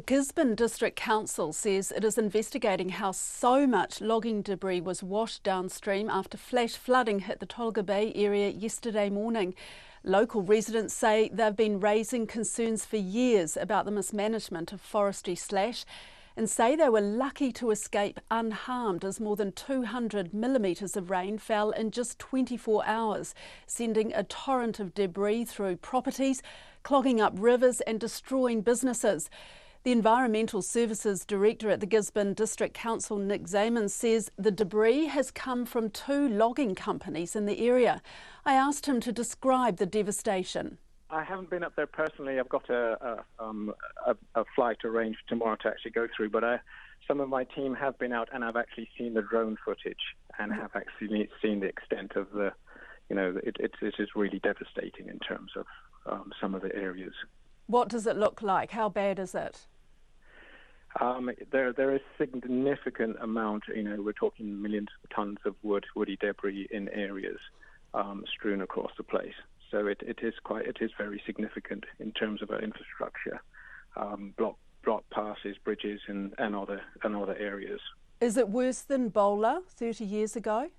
The Gisborne District Council says it is investigating how so much logging debris was washed downstream after flash flooding hit the Tologa Bay area yesterday morning. Local residents say they've been raising concerns for years about the mismanagement of forestry slash and say they were lucky to escape unharmed as more than 200 millimetres of rain fell in just 24 hours, sending a torrent of debris through properties, clogging up rivers and destroying businesses. The Environmental Services Director at the Gisborne District Council, Nick Zaman, says the debris has come from 2 logging companies in the area. I asked him to describe the devastation. I haven't been up there personally. I've got a flight arranged tomorrow to actually go through, but some of my team have been out and I've actually seen the drone footage and have actually seen the extent of it is really devastating in terms of some of the areas. What does it look like? How bad is it? There is significant amount, we're talking millions of tons of woody debris in areas strewn across the place. So it is very significant in terms of our infrastructure, block passes, bridges, and other areas. Is it worse than Bowler 30 years ago?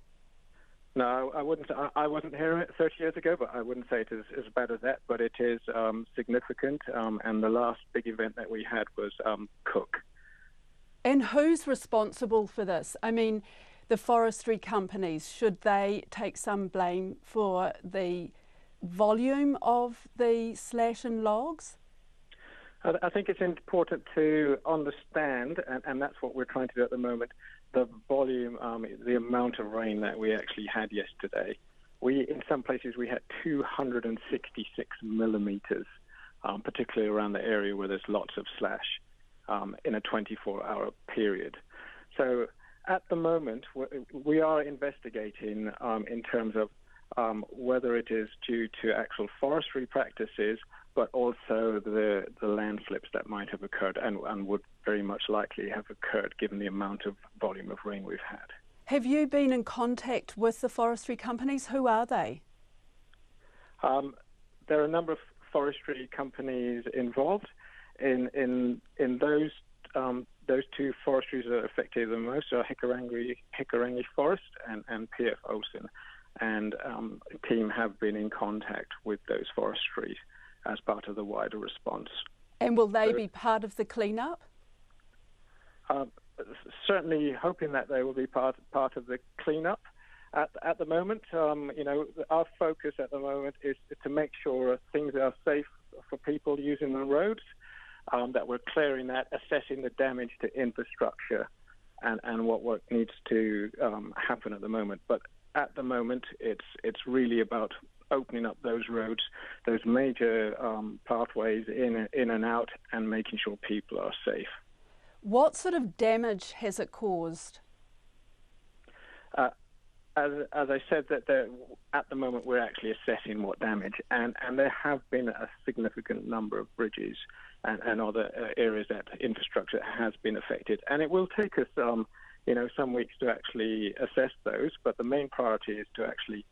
No, I wouldn't. I wasn't here 30 years ago, but I wouldn't say it is as bad as that. But it is significant, and the last big event that we had was Cook. And who's responsible for this? I mean, the forestry companies, should they take some blame for the volume of the slash and logs? I think it's important to understand, and that's what we're trying to do at the moment, the volume, the amount of rain that we actually had yesterday. In some places we had 266 millimetres, particularly around the area where there's lots of slash in a 24-hour period. So at the moment we are investigating in terms of whether it is due to actual forestry practices, but also the land slips that might have occurred and would very much likely have occurred given the amount of volume of rain we've had. Have you been in contact with the forestry companies? Who are they? There are a number of forestry companies involved. In those 2 forestries that are affected the most are Hikurangi Forest and PF Olsen. And the team have been in contact with those forestries as part of the wider response. And will they be part of the clean-up? Certainly hoping that they will be part of the clean-up. At the moment, our focus at the moment is to make sure things are safe for people using the roads, that we're clearing that, assessing the damage to infrastructure and what work needs to happen at the moment. But at the moment, it's really about opening up those roads, those major pathways in and out, and making sure people are safe. What sort of damage has it caused? As I said, that at the moment we're actually assessing what damage, and there have been a significant number of bridges and other areas that infrastructure has been affected, and it will take us some weeks to actually assess those, but the main priority is to actually,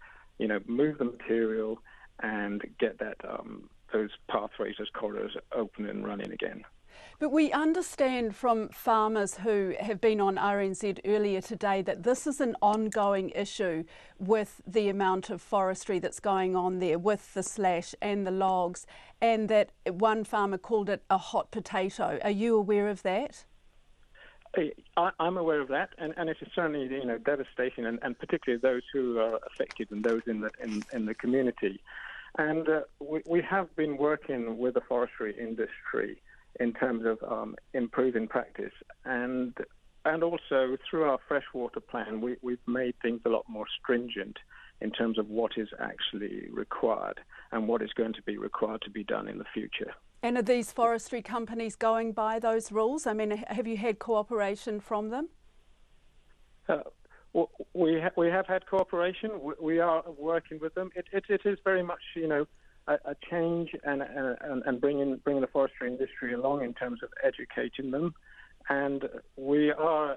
move the material and get that those pathways, those corridors open and running again. But we understand from farmers who have been on RNZ earlier today that this is an ongoing issue with the amount of forestry that's going on there, with the slash and the logs, and that one farmer called it a hot potato. Are you aware of that? I'm aware of that, and it is certainly devastation, and particularly those who are affected and those in the community. And we have been working with the forestry industry in terms of improving practice, and also through our freshwater plan, we've made things a lot more stringent in terms of what is actually required and what is going to be required to be done in the future. And are these forestry companies going by those rules? I mean, have you had cooperation from them? We have had cooperation. We are working with them. It is very much, a change and bringing the forestry industry along in terms of educating them. And we are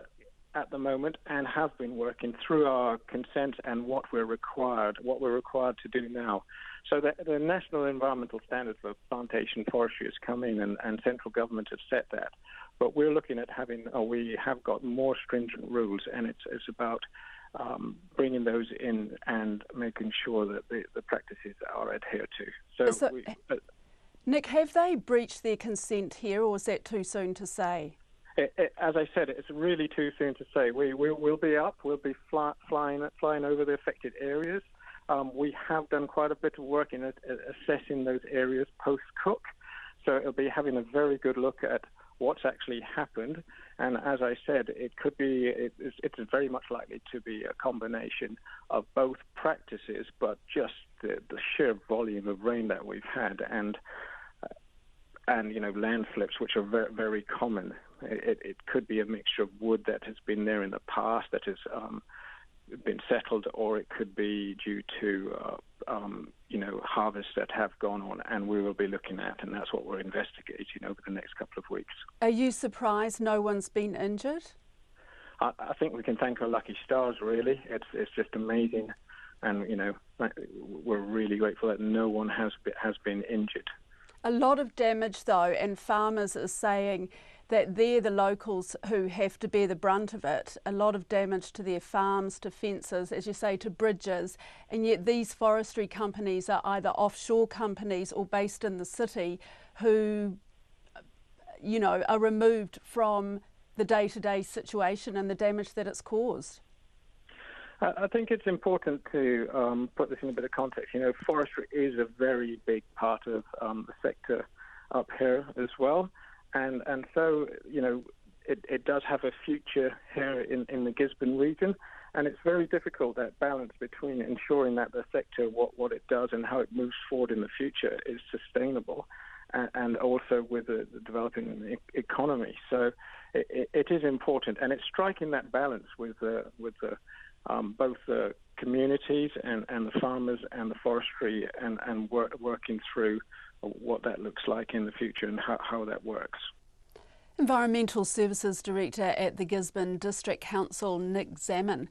at the moment and have been working through our consent and what we're required to do now So the National Environmental Standard for Plantation Forestry has come in, and central government has set that. But we're looking at we have got more stringent rules, and it's about bringing those in and making sure that the practices are adhered to. So Nick, have they breached their consent here, or is that too soon to say? As I said, it's really too soon to say. We'll be up. We'll be flying over the affected areas. We have done quite a bit of work in assessing those areas post-Cook. So it'll be having a very good look at what's actually happened. And as I said, it's very much likely to be a combination of both practices, but just the sheer volume of rain that we've had, and land flips, which are very, very common. It could be a mixture of wood that has been there in the past that has been settled, or it could be due to harvests that have gone on, and we will be looking at, and that's what we're investigating over the next couple of weeks. Are you surprised no one's been injured? I think we can thank our lucky stars, really. It's just amazing, and we're really grateful that no one has been injured. A lot of damage though, and farmers are saying that they're the locals who have to bear the brunt of it. A lot of damage to their farms, to fences, as you say, to bridges, and yet these forestry companies are either offshore companies or based in the city who, are removed from the day-to-day situation and the damage that it's caused. I think it's important to put this in a bit of context. Forestry is a very big part of the sector up here as well. And so, it does have a future here in the Gisborne region, and it's very difficult, that balance between ensuring that the sector, what it does and how it moves forward in the future, is sustainable, and also with the developing economy. So it is important, and it's striking that balance with both the communities and the farmers and the forestry, and working through what that looks like in the future and how that works. Environmental Services Director at the Gisborne District Council, Nick Zaman.